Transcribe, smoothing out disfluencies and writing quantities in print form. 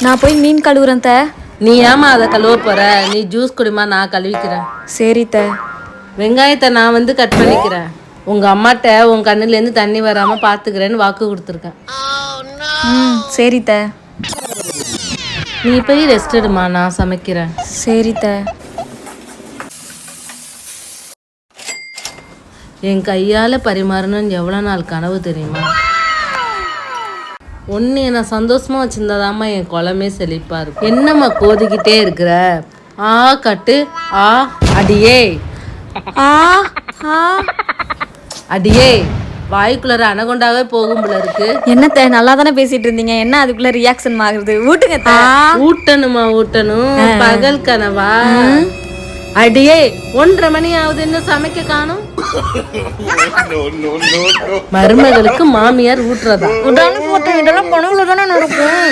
நான் போய் மீன் கழுவுறேன் த. நீ ஏமா அதை கழுவ போற? நீ ஜூஸ் குடிமா, நான் கழுவிக்கிறேன். சரி த. வெங்காயத்தை நான் வந்து கட் பண்ணிக்கிறேன். உங்க அம்மாட்ட உன் கண்ணுலேருந்து தண்ணி வராம பாத்துக்கிறேன்னு வாக்கு கொடுத்துருக்கேன். சரி த. நீ போய் ரெஸ்ட் எடுமா, நான் சமைக்கிறேன். சரி த. என் கையால பரிமாறணும்னு எவ்வளோ நாள் கனவு தெரியுமா? ஒன்று நான் சந்தோஷமா வச்சிருந்தாதாம்மா என் குளமே செழிப்பா இருக்கும். என்னம்மா கோதிக்கிட்டே இருக்கிற? ஆ கட்டு ஆ அடியே ஆ ஆ அடியே, வாய்க்குள்ளார அனகொண்டாவே போகும் போல இருக்கு. என்னத்த நல்லா தானே பேசிட்டு இருந்தீங்க, என்ன அதுக்குள்ள ரியாக்ஷன் ஆகுது? ஊட்டுங்க த. ஊட்டணுமா? ஊட்டணும். பகல் கனவா? அடியே 1:30 மணி ஆகுது, இன்னும் சமைக்க காணும். மருமகளுக்கு மாமியார் ஊட்டுறதா? இதெல்லாம் கனவுல தானே நடக்கும்.